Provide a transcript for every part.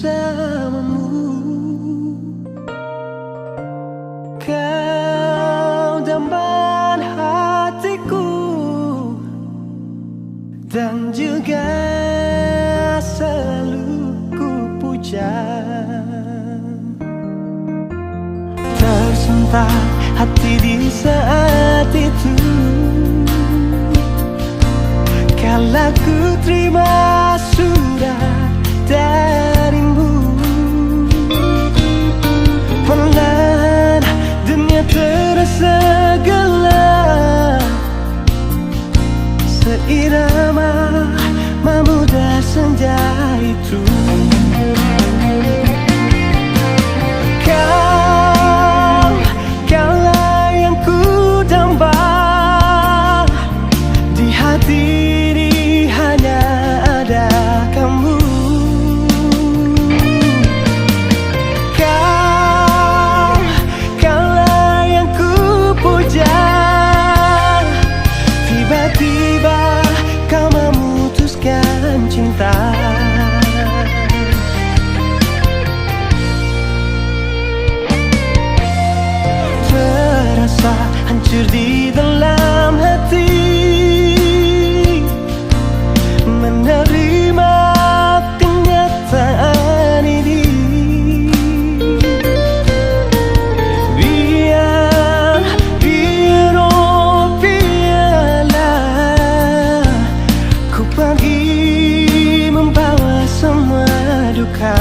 bersamamu. Kau dambahan hatiku dan juga selalu ku puja. Tersentak hati di saat itu, kala ku terima surat darimu. Perlahan dunia terasa gelap, seirama memudah senja itu. Kaulah yang ku damba, di hati ini hanya ada kamu. Kaulah yang ku puja, tiba-tiba kau memutuskan cinta. Terasa hancur di dalam hati menerima kenyataan ini. Biar oh biarlah ku pergi membawa semua duka.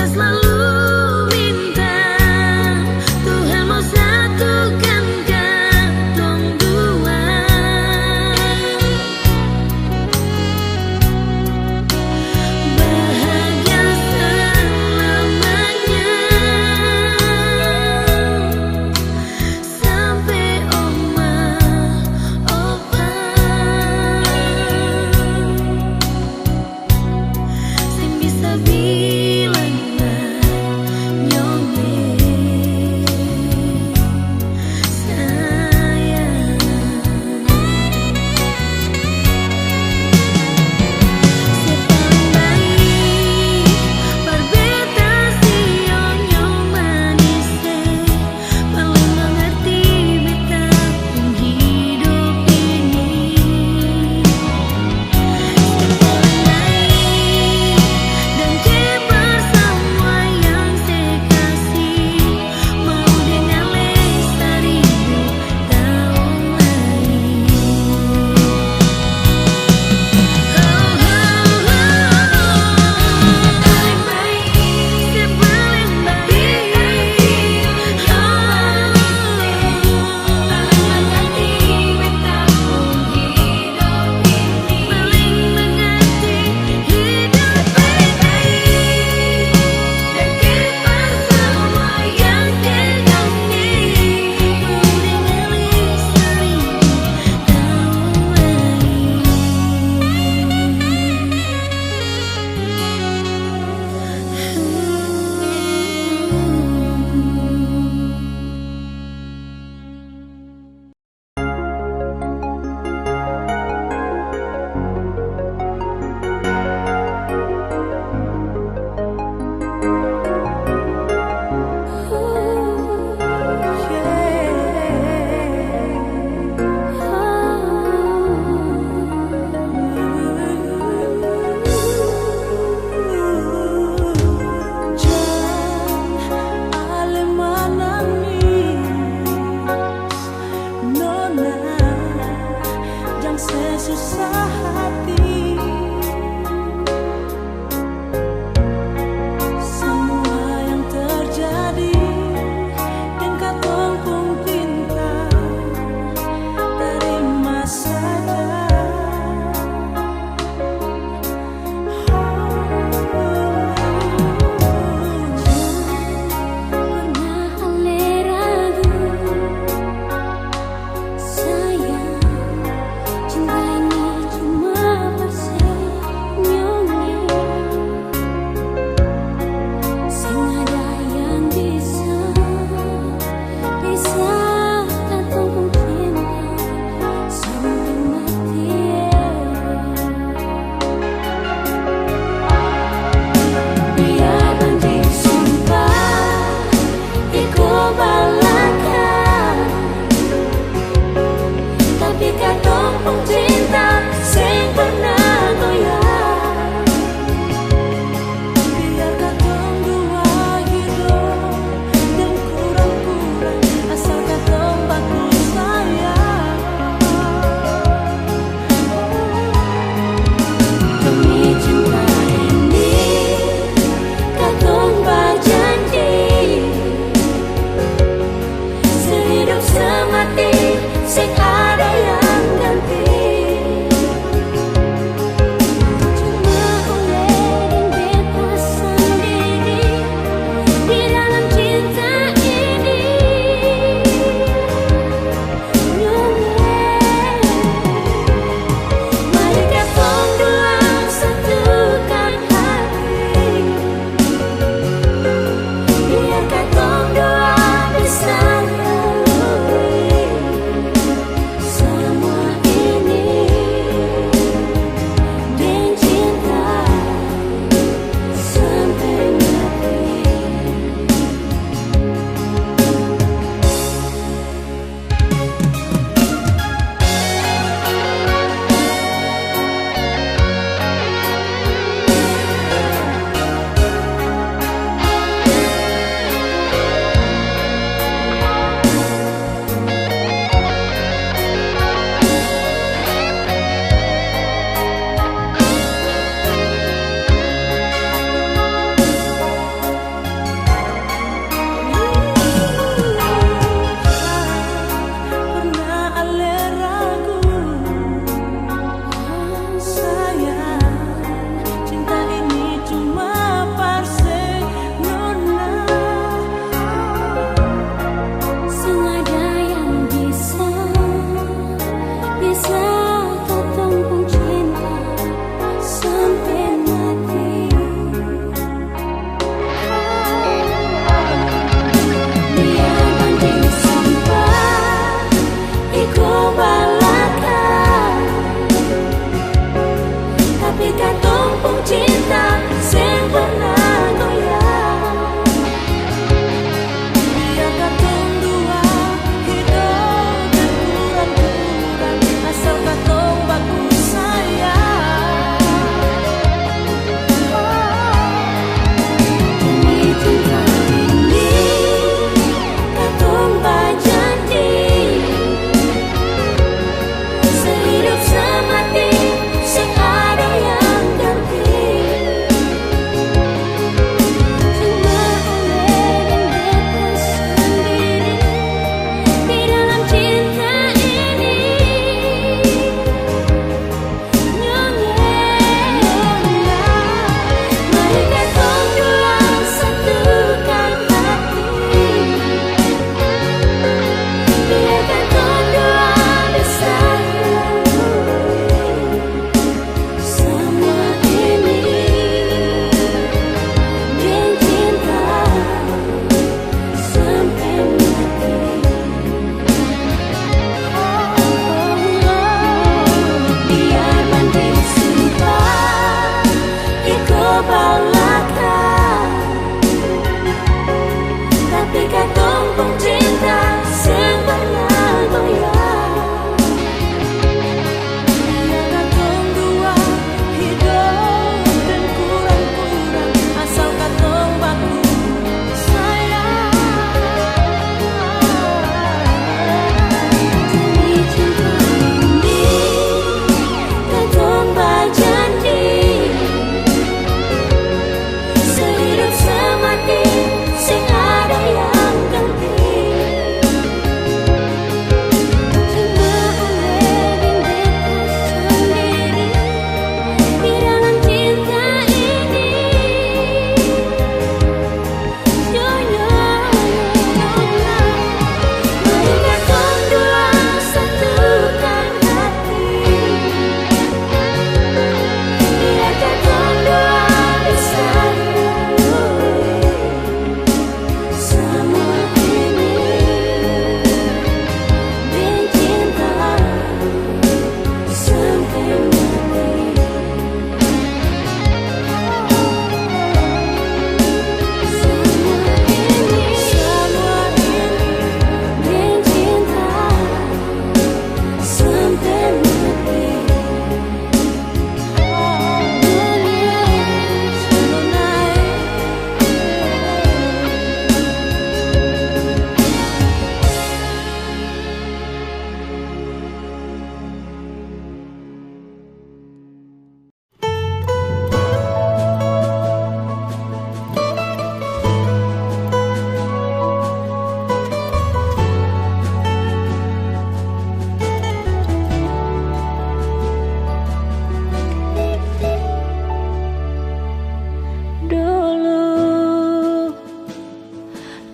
selalu minta Tuhan mau satukan katong dua. Bahagia selamanya sampai oma opa. Sing bisa bilang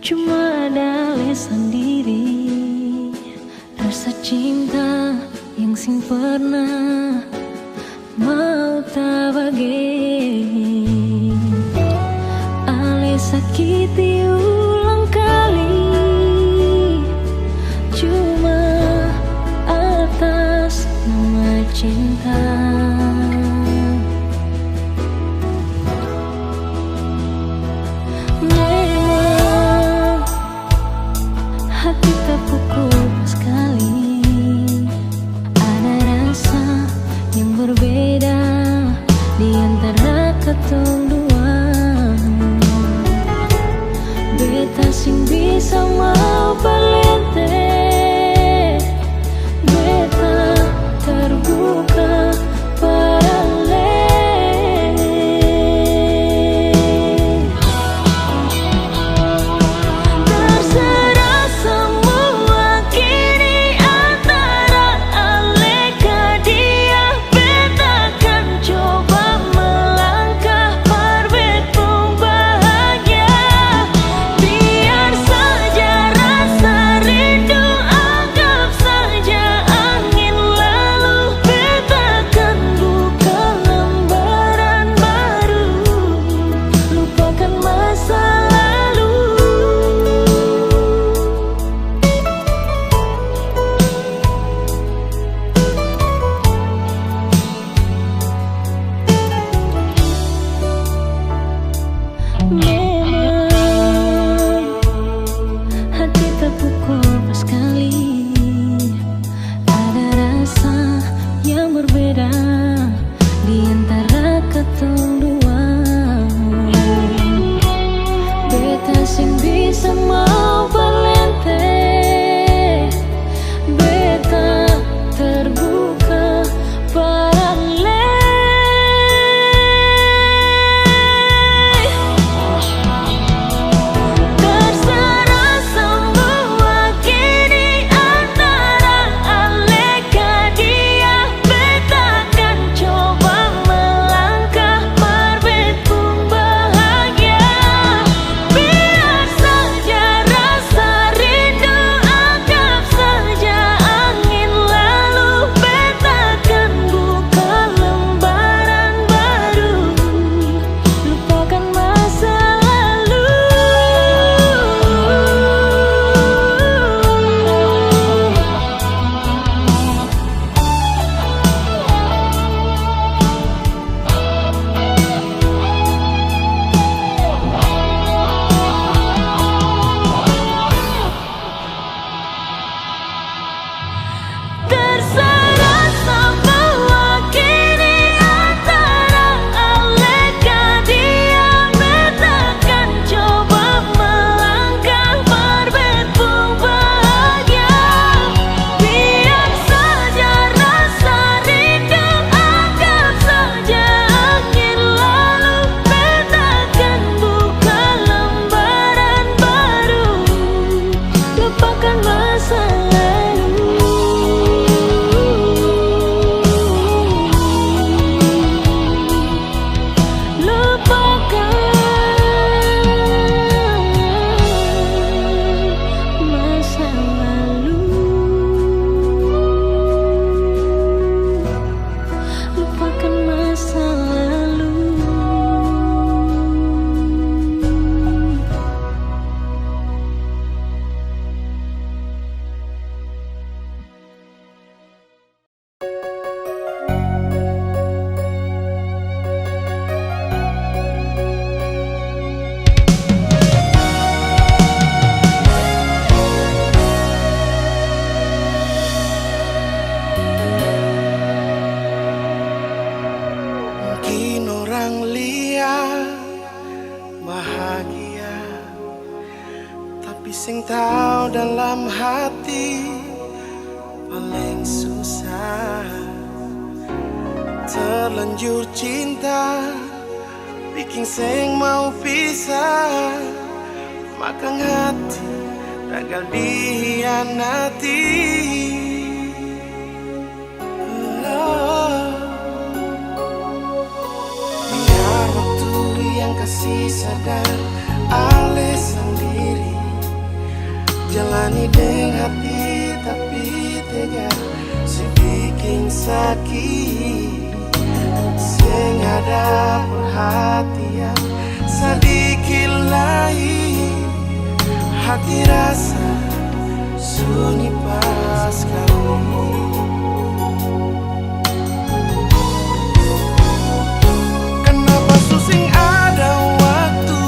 cuma ada Ale sendiri. Rasa cinta yang sing pernah mau tak bagi. Ale sakiti ulang kali, cuma atas nama cinta. Hati terpukul sekali, ada rasa yang berbeda di antara ketong dua. Beta sing bisa mau palente, beta terbuka parale. Sing tahu dalam hati paling susah. Terlanjur cinta bikin sing mau pisah. Makan hati gagal dihianati. Biar waktu yang kasih sadar Ale sendiri. jalani dengan hati tapi tega, si bikin sakit, sing ada perhatian sedikit lain, hati rasa sunyi pas kali. Kenapa susing ada waktu,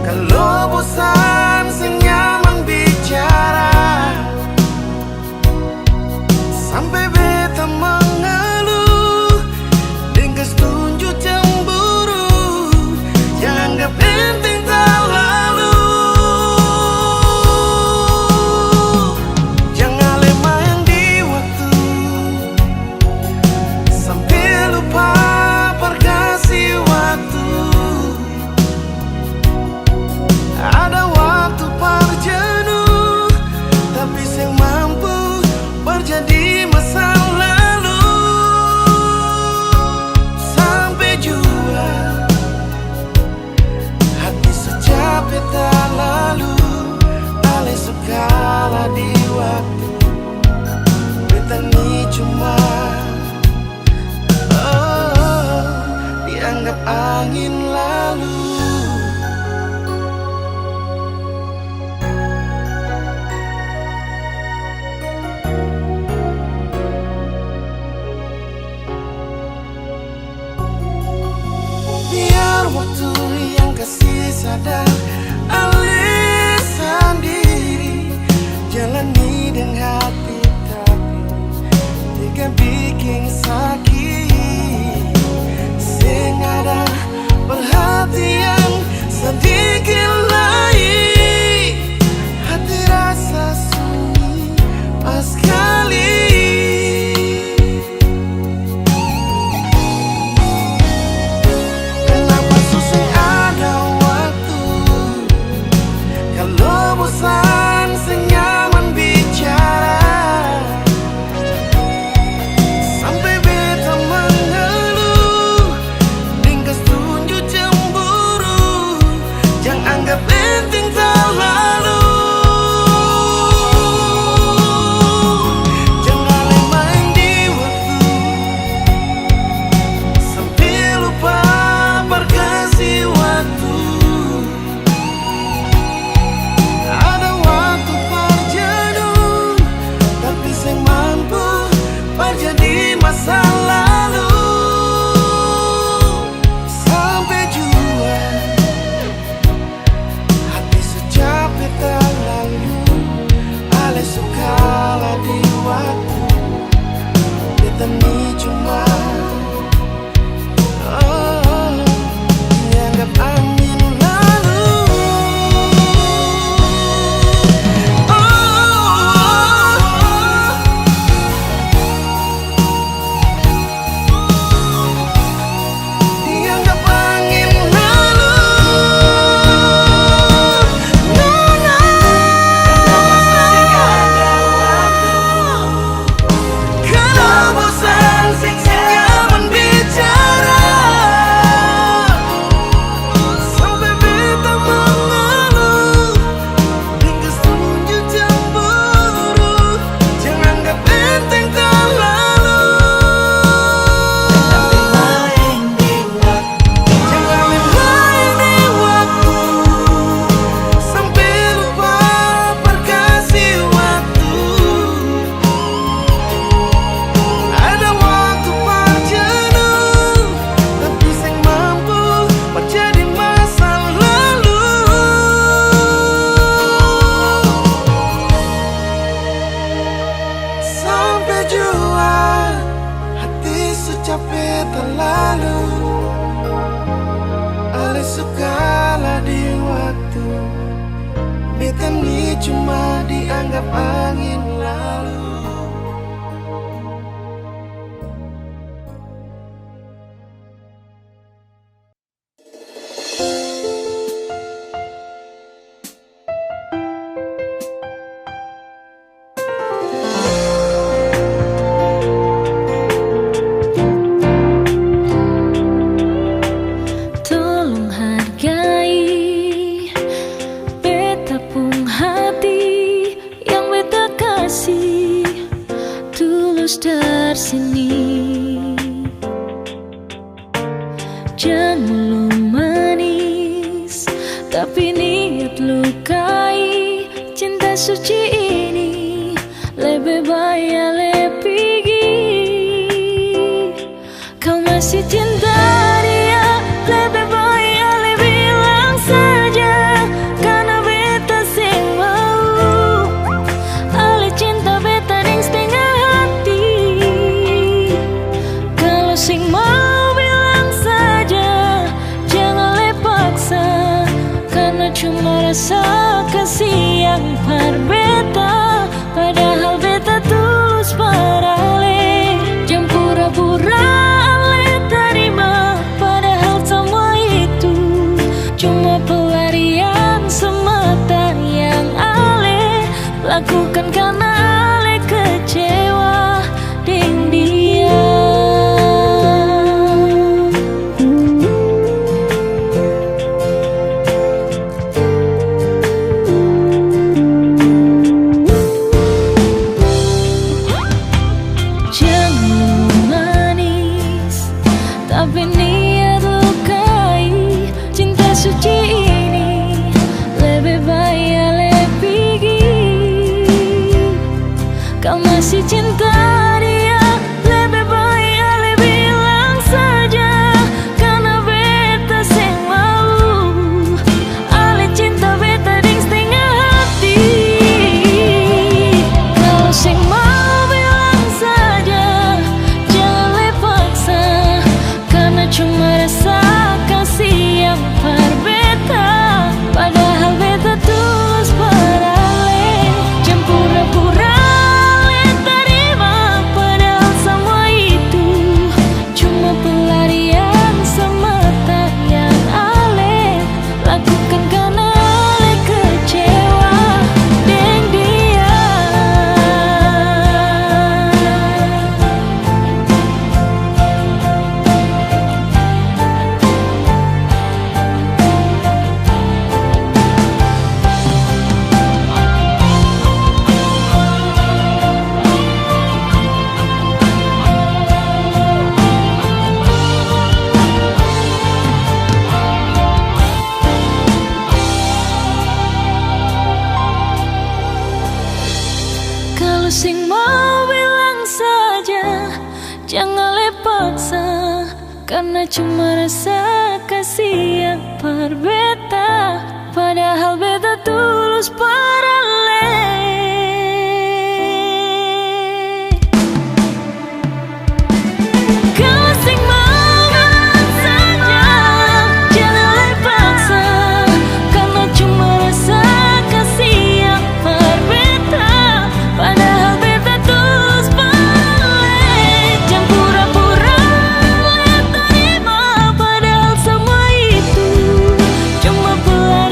kalau bosan sing nyaman bicara, sampai beta mengeluh dengan tunjuk cemburu yang gak penting tak lalu. Jangan lemah yang di waktu, sampai lupa berkasih waktu. Ada waktu berjenuh, tapi sing mampu berjadi masa lalu. Sampai jua hati secapek tak lalu, alih segala di waktu. Beta ni cuma dianggap angin lalu. Biar waktu yang kasih sadar alih sendiri, jalani dengan hati tapi tega bikin sakit, sing ada perhatian sedikit lain, hati rasa sunyi pas kali. Kenapa susah ada waktu, kalau bosan sing nyaman bicara, sampai beta mengeluh dengan tunjuk cemburu yang anggap penting tak lalu. Jangan lemah yang di waktu, sampai lupa berkasih waktu. Ada waktu berjenuh, tapi sing mampu berjadi masa lalu. Sampai jua hati secapek tak lalu, alih segala di waktu. Beta ni cuma dianggap angin lalu. Dianggap angin lalu. Kalau bosan sing nyaman bicara, sampai beta mengeluh dengan tunjuk cemburu, jangan anggap penting tak lalu. Jangan lemah di waktu, sampai lupa berkasih waktu. Ada waktu berjenuh, tapi sing mampu menjadi masa lalu. Sampai jua hati secapek terlalu, alih segala di waktu. Beta ni cuma dianggap angin lalu. Tolong hargai beta pun tulus dari sini. Jangan lu manis, tapi niat lukai. Cinta suci ini lebih baik lebih kau masih cinta dia, lebih baik ale bilang saja, karena beta sing mau. Ale cinta beta deng setengah hati. Kalau sing mau bilang saja, jangan le paksa, karena cuma rasa kasih yang par beta. Padahal beta tulus parale, jangan pura-pura ale terima. Padahal semua itu cuma pelarian semata yang ale lakukan karena ale kecewa dengan dia. Tapi niat lukai. Cinta suci ini lebih baik lebih kau masih cinta dia, lebih baik ale bilang saja, karena beta sing mau. Ale cinta beta deng setengah hati. Kalau sing mau bilang saja, jangan le paksa, karena cuma rasa kasih yang par beta. Padahal beta tulus parale, jangan pura-pura le terima. Padahal semua itu cuma pelarian semata yang ale lakukan karena ale kecewa dengan dia. Kalau sing mau bilang saja, jangan le paksa, karena cuma rasa kasih yang par beta. Padahal beta tulus parale. Kalau sing mau bilang saja, jangan le paksa, karena cuma rasa kasih yang par beta. Padahal beta tulus parale, jangan pura-pura le terima. Padahal semua itu cuma pelarian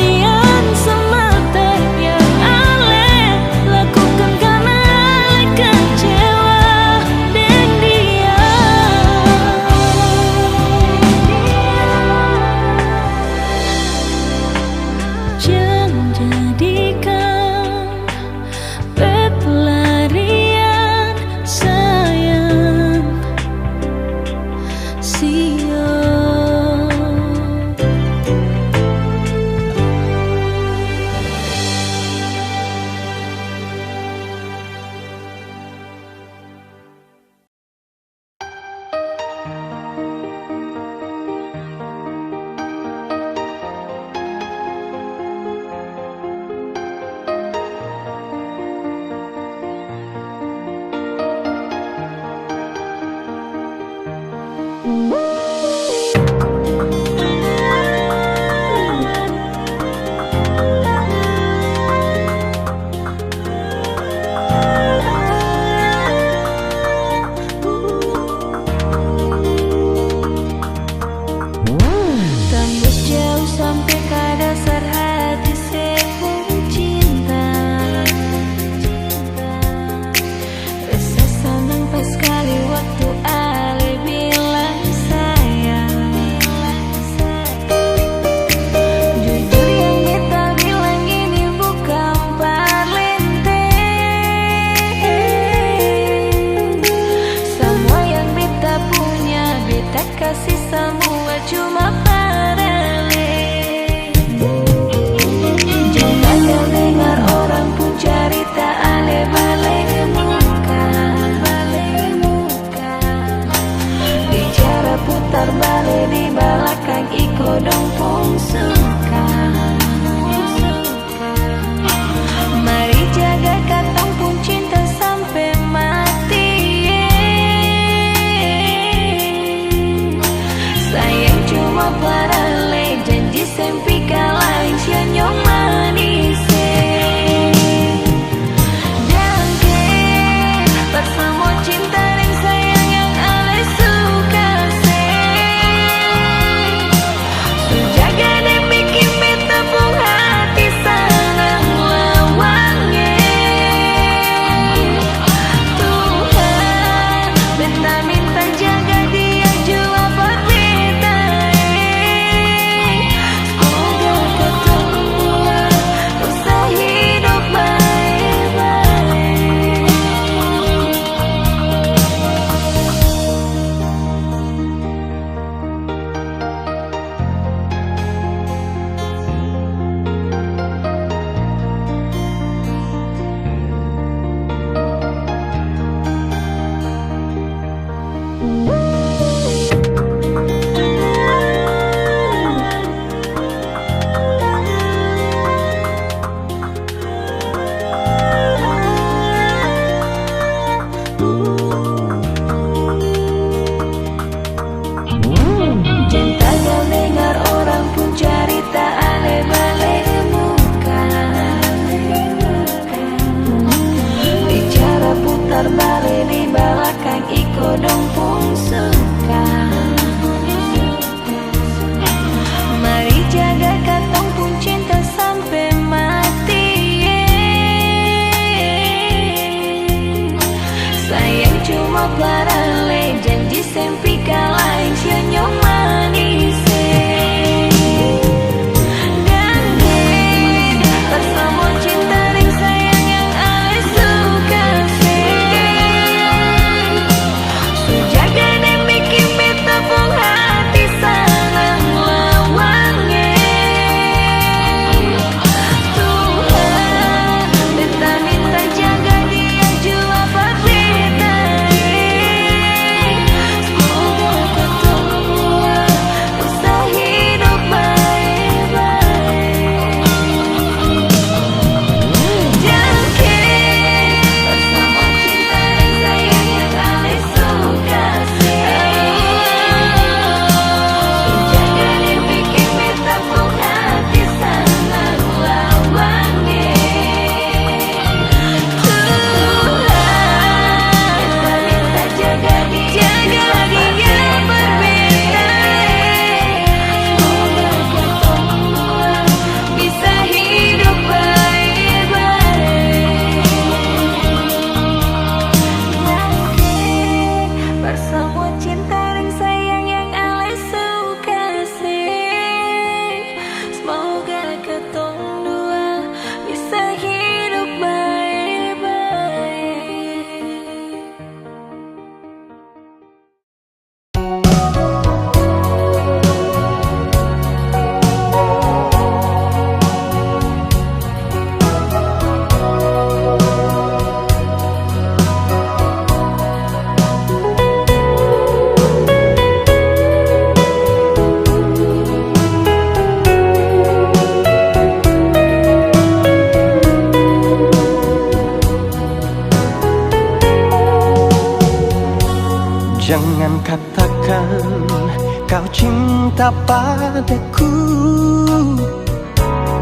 cinta padaku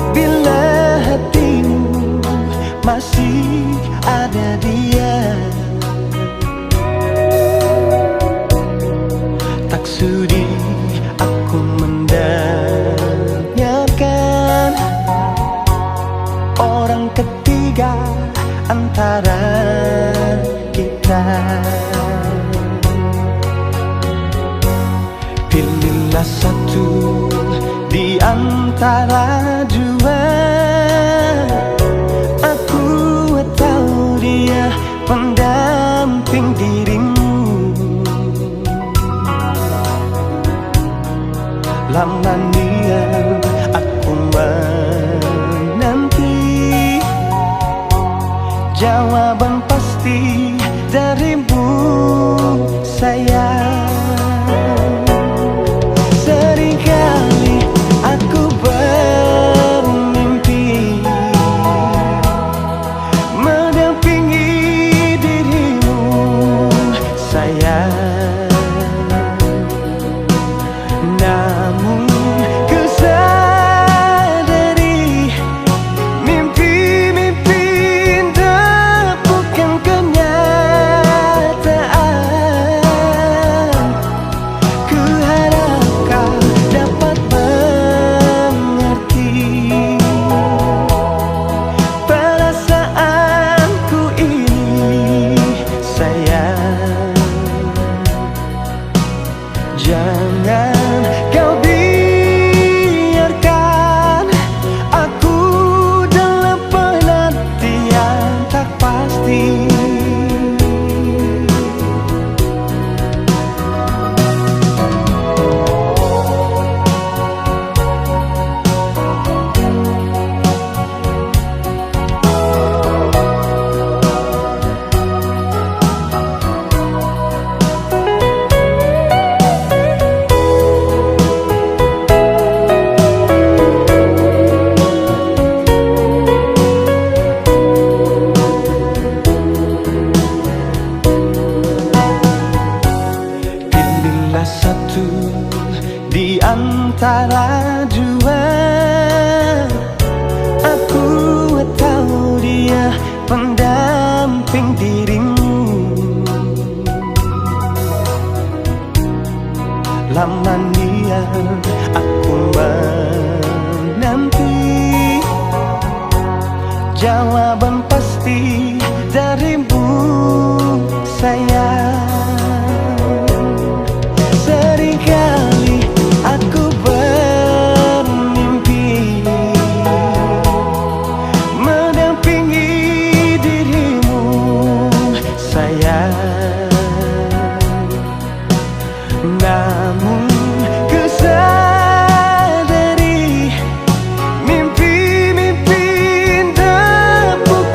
bila hatimu masih ada dia. Tak sudi aku mendengarkan orang ketiga antara kita. Pilihlah satu di antara dua, aku atau dia pendamping dirimu. Lama niat aku menanti jawaban pasti darimu, sayang. Seringkali aku bermimpi mendampingi dirimu, sayang. Namun ku sadari mimpi-mimpi indah bukan kenyataan. Ku harap kau dapat mengerti perasaanku ini, sayang. Jangan kau biarkan aku dalam penantian tak pasti. Pilihlah satu di antara dua, aku atau dia pendamping dirimu. Lama niat aku menanti jawaban pasti darimu, sayang. Seringkali aku bermimpi mendampingi dirimu, sayang. Namun ku sadari mimpi-mimpi indah bukan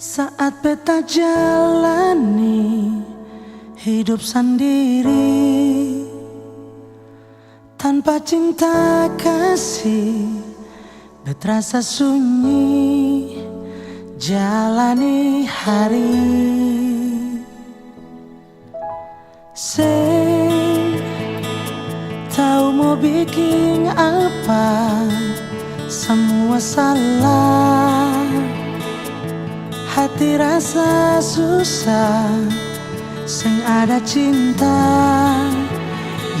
Saat beta jalani hidup sendiri tanpa cinta kasih, beta rasa sunyi jalani hari. Sing tahu mau bikin apa, semua salah. Hati rasa susah, sing ada cinta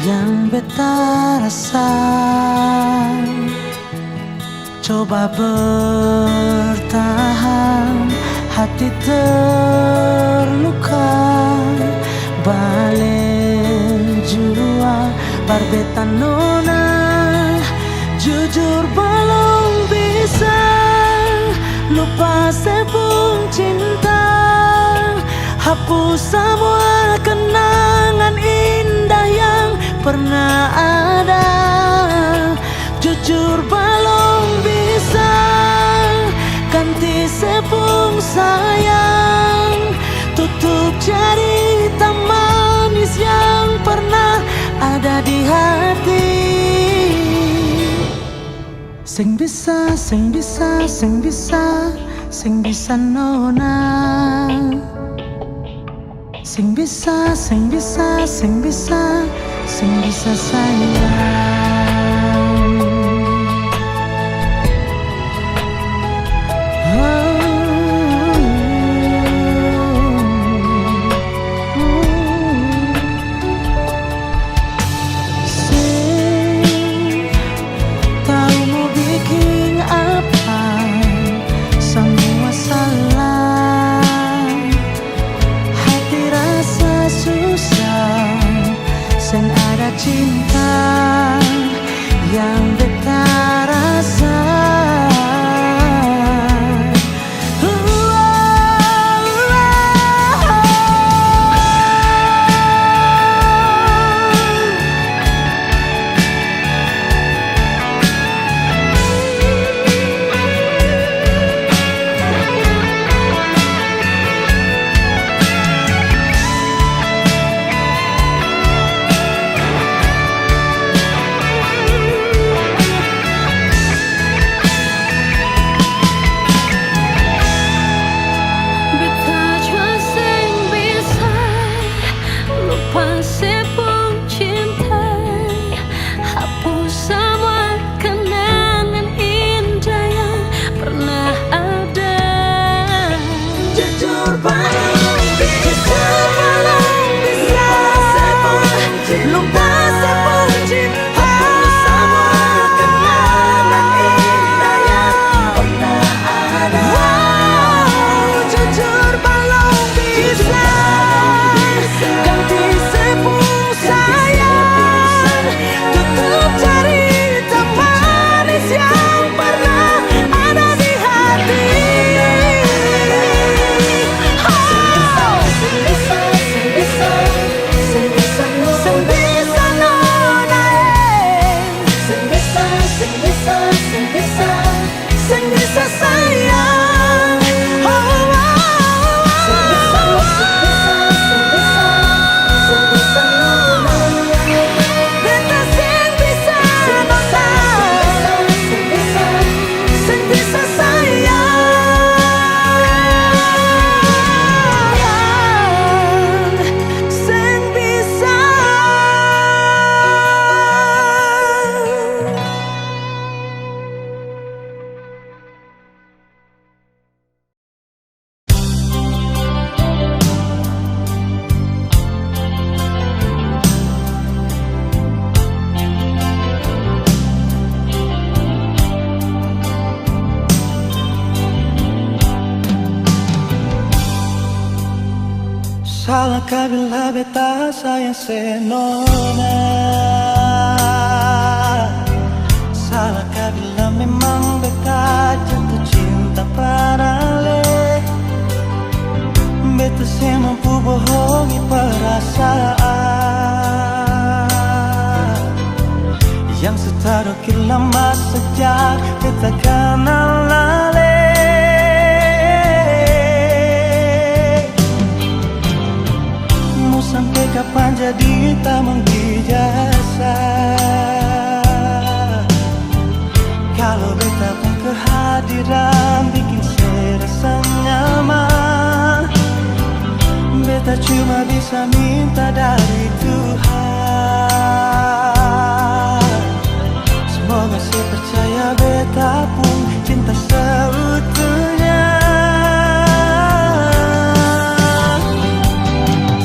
yang beta rasa. Coba bertahan, hati terluka, balen jua barbeta nona. Jujur belum bisa lupa sepung cinta, hapus semua kenangan indah yang pernah ada. Jujur belum bisa ganti sepung sayang, tutup cerita manis yang pernah ada di hati. Sing bisa, sing bisa, sing bisa, sing bisa nona. Sing bisa, sing bisa, sing bisa, sing bisa sayang. Cinta yang beta rasa. Salahkah bila beta sayang senona? Salahkah bila memang beta jatuh cinta pada le? Beta saya mampu bohongi perasaan yang setadukir lama sejak beta kenal le. kapan jadi tak menghijasa. Kalau beta pun kehadiran bikin serasa nyaman. Beta cuma bisa minta dari Tuhan. Semoga saya percaya beta pun cinta seutuhnya.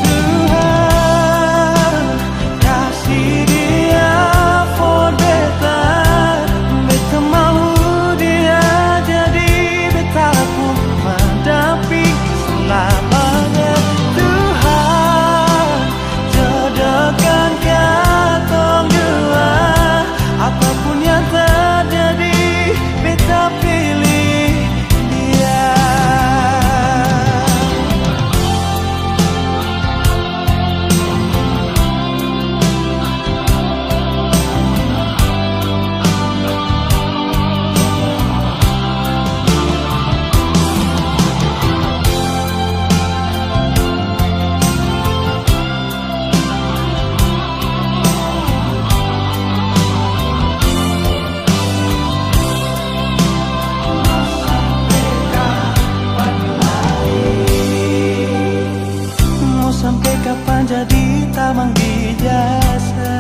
Tuhan kasih dia for beta. Beta mau dia jadi beta pun mendamping selamanya. Tuhan jodohkan katong dua. Apapun yang terjadi beta pilih dia. Mau sampai kapan jadi tak menghijasa.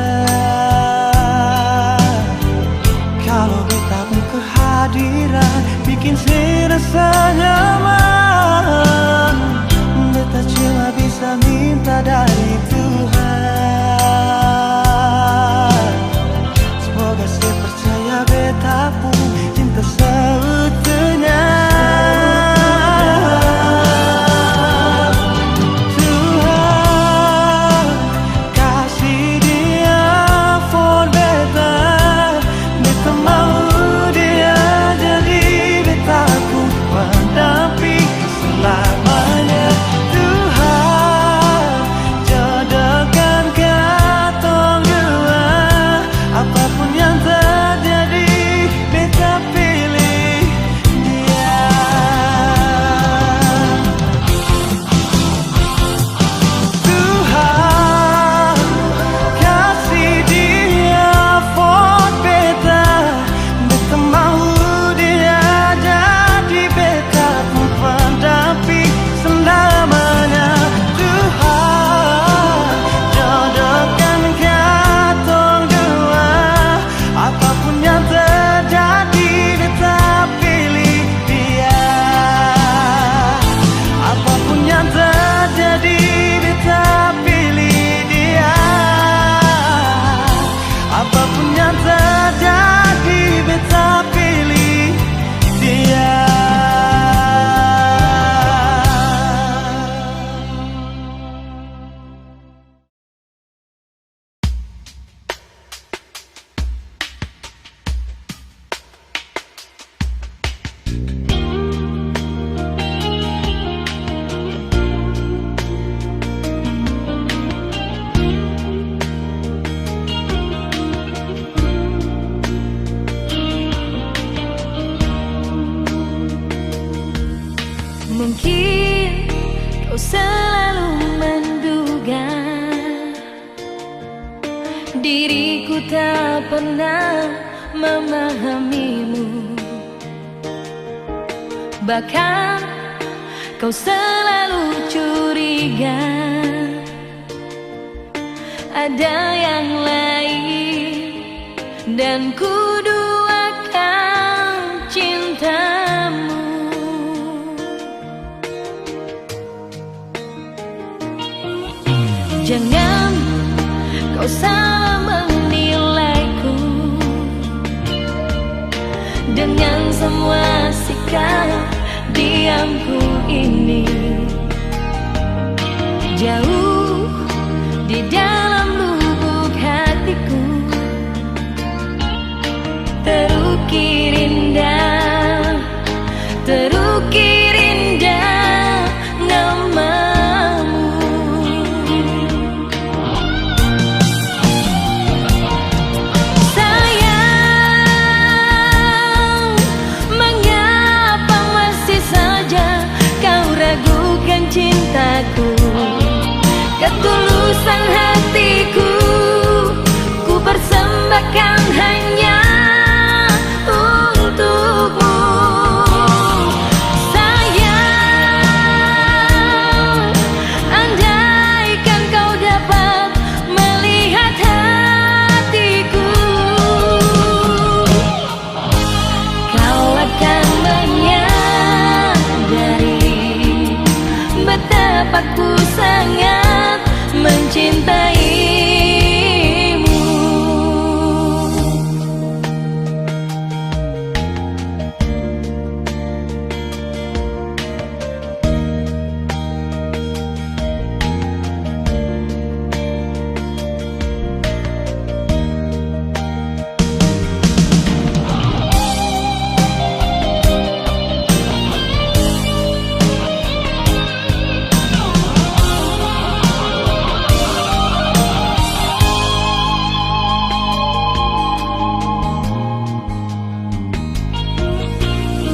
Kalau beta pun kehadiran bikin serasa nyaman. Beta cuma bisa minta dari Tuhan. Semoga saya percaya beta pun cinta seutuhnya. Tuhan kasih dia for beta. Beta mau dia jadi beta pun mendamping selamanya. Tuhan jodohkan katong dua. Apapun yang terjadi beta pilih dia. Tuhan kasih dia for beta. Beta mau dia jadi beta pun pendamping selamanya. Tuhan jodohkan katong dua. Apapun yang terjadi beta pilih dia. Apapun yang terjadi beta pilih dia. Apapun yang terjadi beta pilih dia. Mungkin kau selalu menduga diriku tak pernah memahamimu. Bahkan kau selalu curiga ada yang lain, dan ku duakan cintamu. Jangan kau salah menilaiku dengan semua sikap diamku ini. Jauh di dalam lubuk hatiku terukir indah, terukir indah namamu. Sayang, mengapa masih saja kau ragukan cintaku? Ketulusan ketulusan hatiku ku persembahkan hanya untukmu. Sayang, andaikan kau dapat melihat hatiku, kau akan menyadari betapa ku sangat mencintaimu.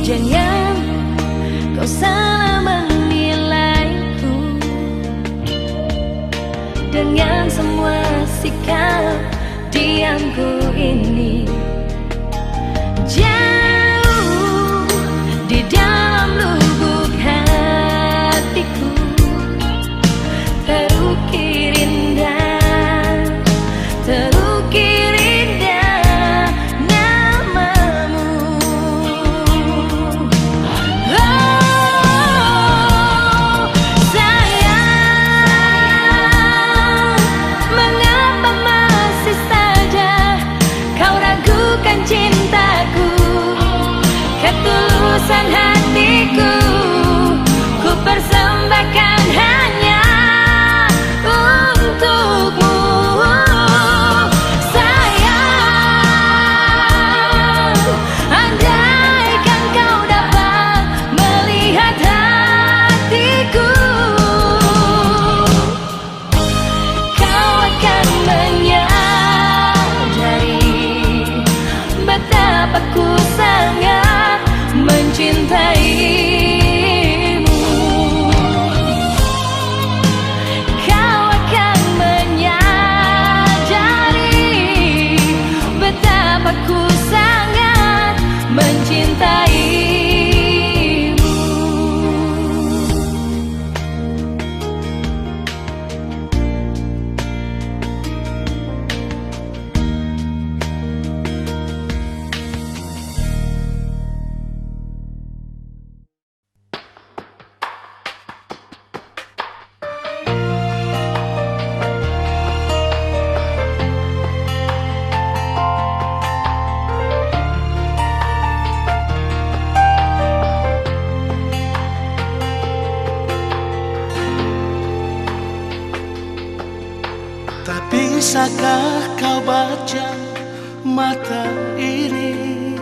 Jangan kau salah menilaiku dengan semua sikap diamku ini. Jauh di dalam lubuk hatiku terukir indah, terukir indah namamu. Oh sayang, mengapa masih saja kau ragukan cintaku, ketulusan hatiku ku persembahkan hanya untukmu. Sayang, andaikan kau dapat melihat hatiku, kau akan menyadari betapa ku sangat mencintaimu. Kau akan menyadari betapa ku sangat mencintaimu. Tak bisakah kau baca mata ini?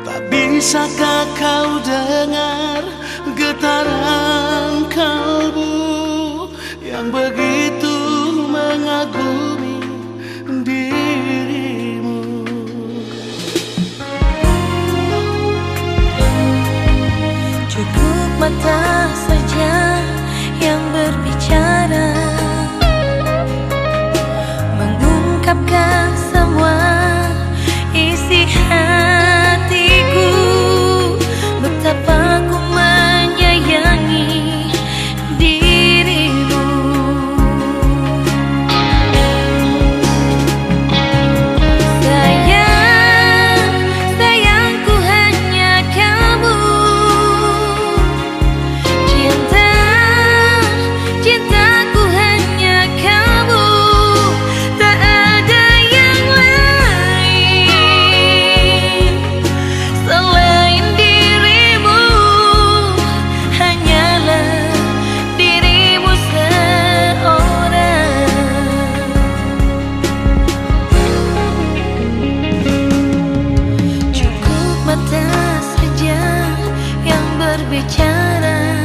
Tak bisakah kau dengar getaran kalbu yang begitu mengagumi dirimu? Cukup mata saja yang berbicara, mengungkapkan semua isi hatiku, betapa ku menyayangi dirimu. Sayang, sayangku hanya kamu, cinta, cintaku hanya kamu. Tak ada yang lain selain dirimu, hanyalah dirimu seorang. Cukup mata saja yang berbicara,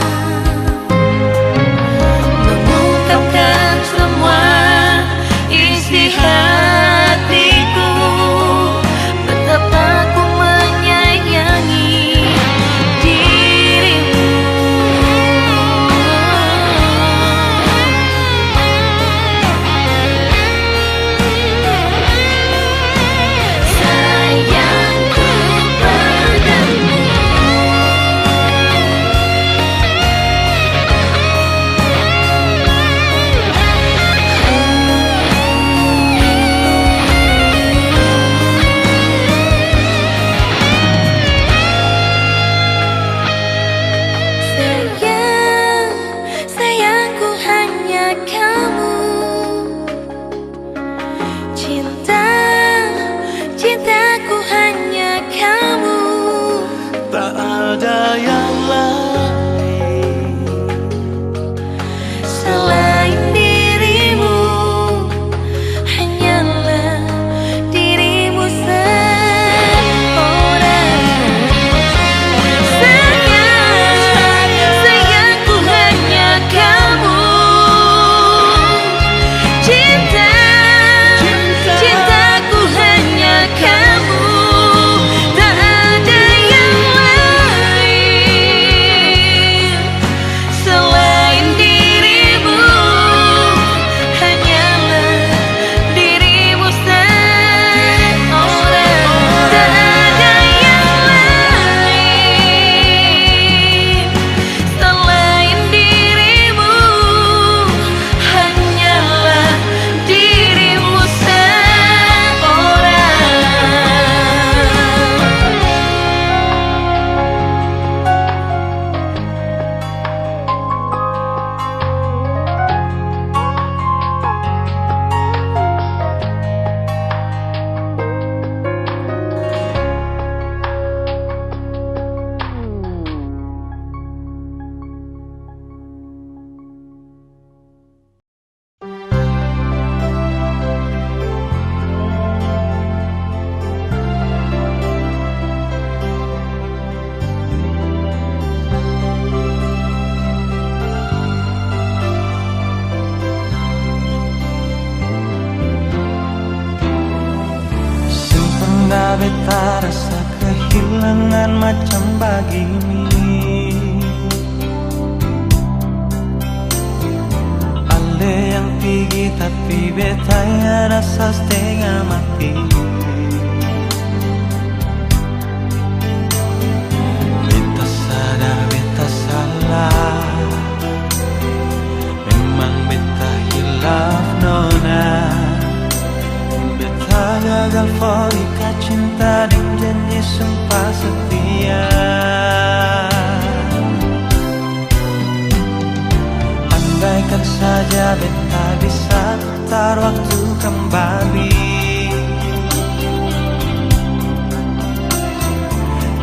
mengungkapkan semua isi hatiku, betapa ku menyayangi dirimu. ada yang lain Selain dirimu, hanyalah dirimu seorang. Sayangku hanya kamu. Cintaku hanya kamu. Tak ada yang lain selain dirimu, hanyalah dirimu seorang. Tak ada yang lain selain dirimu, hanyalah dirimu seorang. Sempena beta rasa kehilangan macam begini. Ale yang pergi tapi beta yang rasa setengah mati. Beta sadar beta salah, memang beta hilaf nona. Beta gagal ikat cinta dengan janji sumpah setia. Andaikan saja beta bisa putar waktu kembali,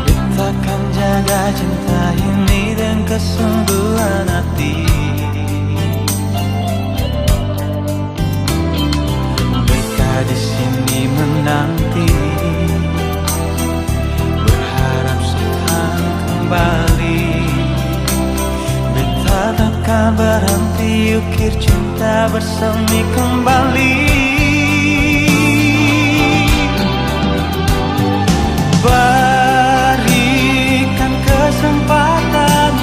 beta akan jaga cinta ini dengan kesungguhan hati. Di sini menanti, berharap akan kembali. Beta takkan berhenti ukir cinta bersemi kembali. Berikan kesempatan,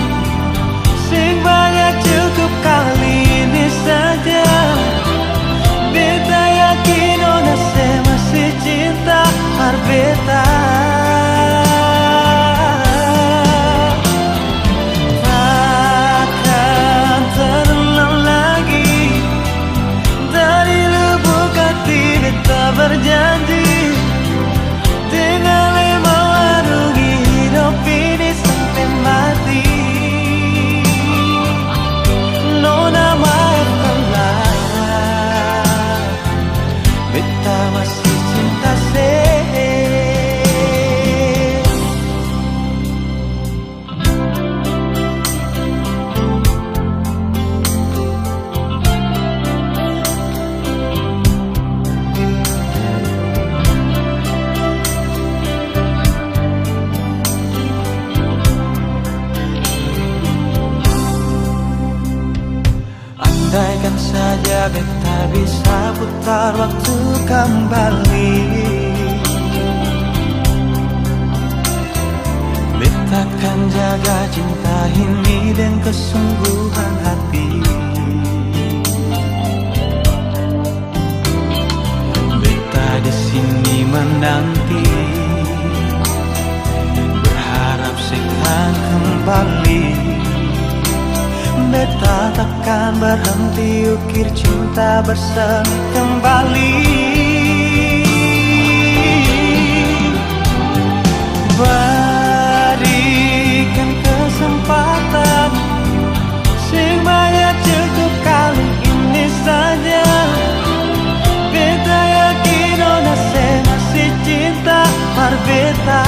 sing banyak cukup kali ini saja. Beta yakin ona saya masih cinta par beta. Takkan terulang lagi, dari lubuk hati beta berjanji, dengan lema warungi hidup ini sampai mati. Nona maafkanlah, beta masih cinta se. Andaikan saja beta bisa putar waktu kembali, beta akan jaga cinta ini dengan kesungguhan hati. Beta di sini menanti, berharap akan kembali. Beta takkan berhenti ukir cinta bersemi kembali. Berikan kesempatan, sing banyak cukup kali ini saja. Beta yakin ona saya masih cinta par beta.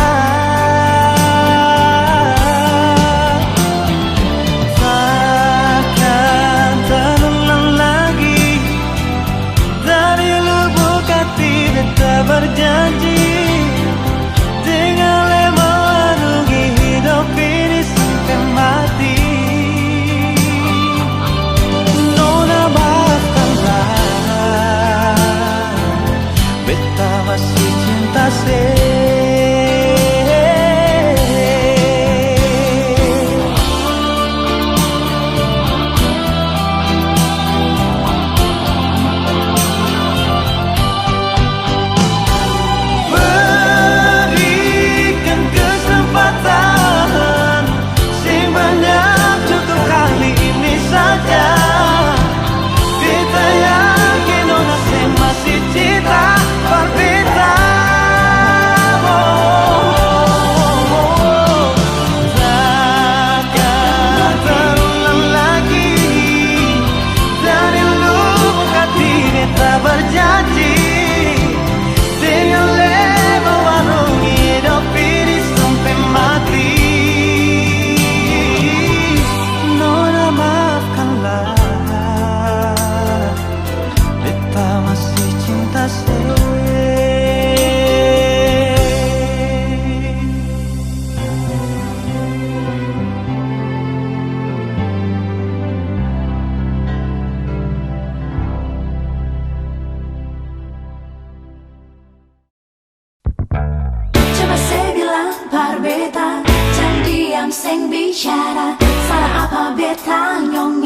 sing bicara. Salah apa beta nyong